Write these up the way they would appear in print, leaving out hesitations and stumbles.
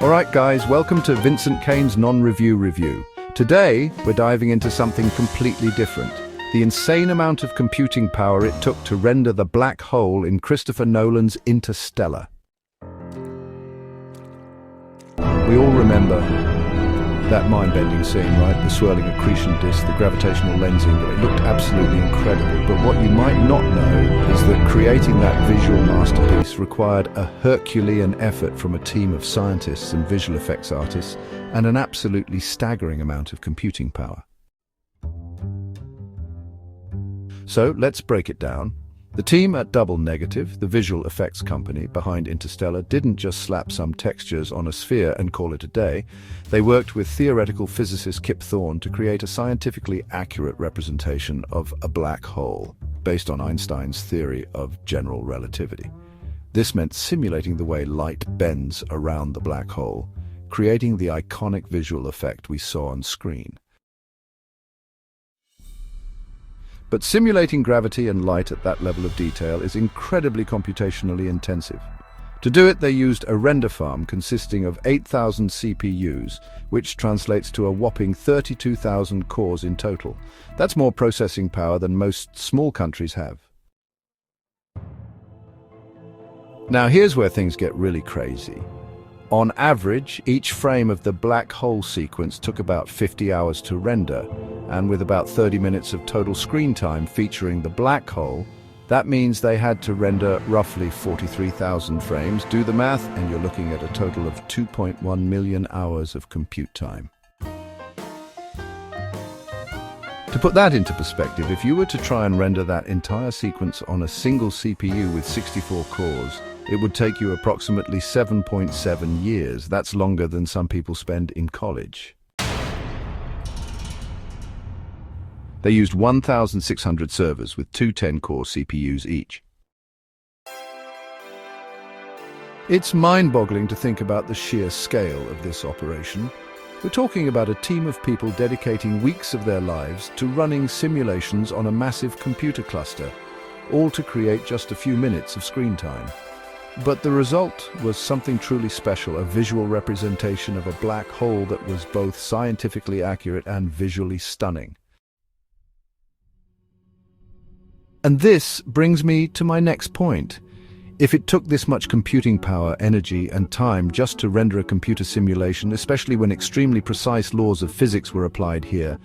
Alright guys, welcome to Vincent Kane's non-review review. Today, we're diving into something completely different. The insane amount of computing power it took to render the black hole in Christopher Nolan's Interstellar. We all remember that mind-bending scene, right? The swirling accretion disk, the gravitational lensing, it looked absolutely incredible. But what you might not know is that creating that visual masterpiece required a Herculean effort from a team of scientists and visual effects artists, and an absolutely staggering amount of computing power. So let's break it down. The team at Double Negative, the visual effects company behind Interstellar, didn't just slap some textures on a sphere and call it a day. They worked with theoretical physicist Kip Thorne to create a scientifically accurate representation of a black hole, based on Einstein's theory of general relativity. This meant simulating the way light bends around the black hole, creating the iconic visual effect we saw on screen. But simulating gravity and light at that level of detail is incredibly computationally intensive. To do it, they used a render farm consisting of 8,000 CPUs, which translates to a whopping 32,000 cores in total. That's more processing power than most small countries have. Now here's where things get really crazy. On average, each frame of the black hole sequence took about 50 hours to render, and with about 30 minutes of total screen time featuring the black hole, that means they had to render roughly 43,000 frames. Do the math, and you're looking at a total of 2.1 million hours of compute time. To put that into perspective, if you were to try and render that entire sequence on a single CPU with 64 cores, it would take you approximately 7.7 years. That's longer than some people spend in college. They used 1,600 servers with two 10-core CPUs each. It's mind-boggling to think about the sheer scale of this operation. We're talking about a team of people dedicating weeks of their lives to running simulations on a massive computer cluster, all to create just a few minutes of screen time. But the result was something truly special, a visual representation of a black hole that was both scientifically accurate and visually stunning. And this brings me to my next point. If it took this much computing power, energy, and time just to render a computer simulation, especially when extremely precise laws of physics were applied here,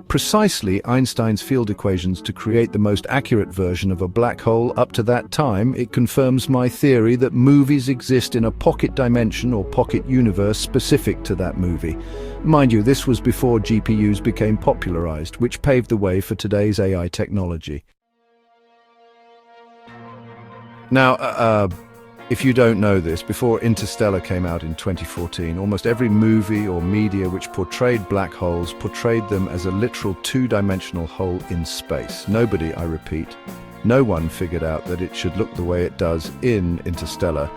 precisely Einstein's field equations to create the most accurate version of a black hole up to that time, it confirms my theory that movies exist in a pocket dimension or pocket universe specific to that movie. Mind you, this was before GPUs became popularized, which paved the way for today's AI technology. Now, if you don't know this, before Interstellar came out in 2014, almost every movie or media which portrayed black holes portrayed them as a literal two-dimensional hole in space. Nobody, I repeat, no one figured out that it should look the way it does in Interstellar,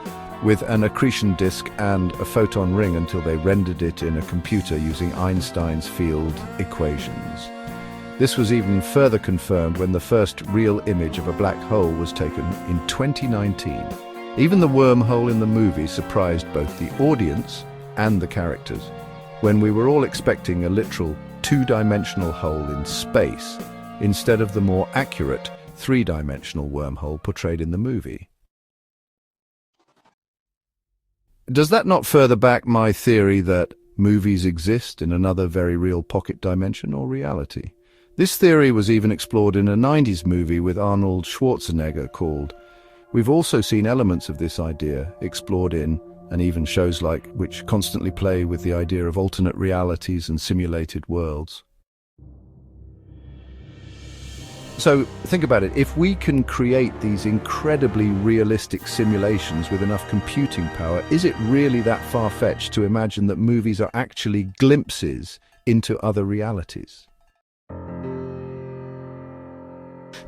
with an accretion disk and a photon ring, until they rendered it in a computer using Einstein's field equations. This was even further confirmed when the first real image of a black hole was taken in 2019. Even the wormhole in the movie surprised both the audience and the characters, when we were all expecting a literal two-dimensional hole in space, instead of the more accurate three-dimensional wormhole portrayed in the movie. Does that not further back my theory that movies exist in another very real pocket dimension or reality? This theory was even explored in a 90s movie with Arnold Schwarzenegger called. We've also seen elements of this idea explored in, and even shows like, which constantly play with the idea of alternate realities and simulated worlds. So think about it, if we can create these incredibly realistic simulations with enough computing power, is it really that far-fetched to imagine that movies are actually glimpses into other realities?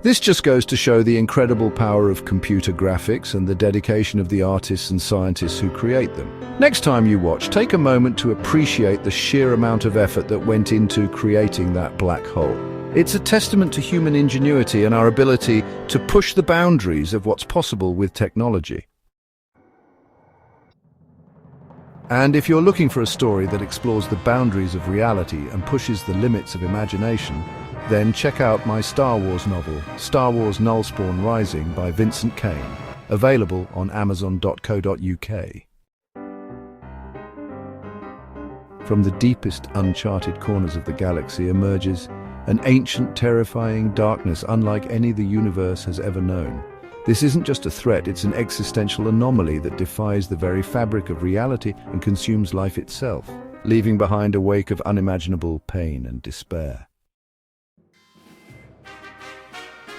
This just goes to show the incredible power of computer graphics and the dedication of the artists and scientists who create them. Next time you watch, take a moment to appreciate the sheer amount of effort that went into creating that black hole. It's a testament to human ingenuity and our ability to push the boundaries of what's possible with technology. And if you're looking for a story that explores the boundaries of reality and pushes the limits of imagination, then check out my Star Wars novel, Star Wars Nullspawn Rising by Vincent Cain, available on Amazon.co.uk. From the deepest uncharted corners of the galaxy emerges an ancient, terrifying darkness unlike any the universe has ever known. This isn't just a threat, it's an existential anomaly that defies the very fabric of reality and consumes life itself, leaving behind a wake of unimaginable pain and despair.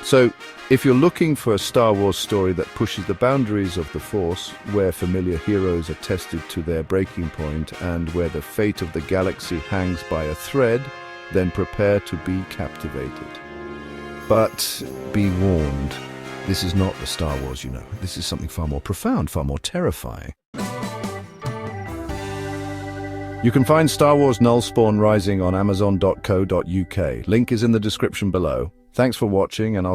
So, if you're looking for a Star Wars story that pushes the boundaries of the Force, where familiar heroes are tested to their breaking point and where the fate of the galaxy hangs by a thread, then prepare to be captivated. But be warned, this is not the Star Wars you know. This is something far more profound, far more terrifying. You can find Star Wars Nullspawn Rising on Amazon.co.uk. Link is in the description below. Thanks for watching, and I'll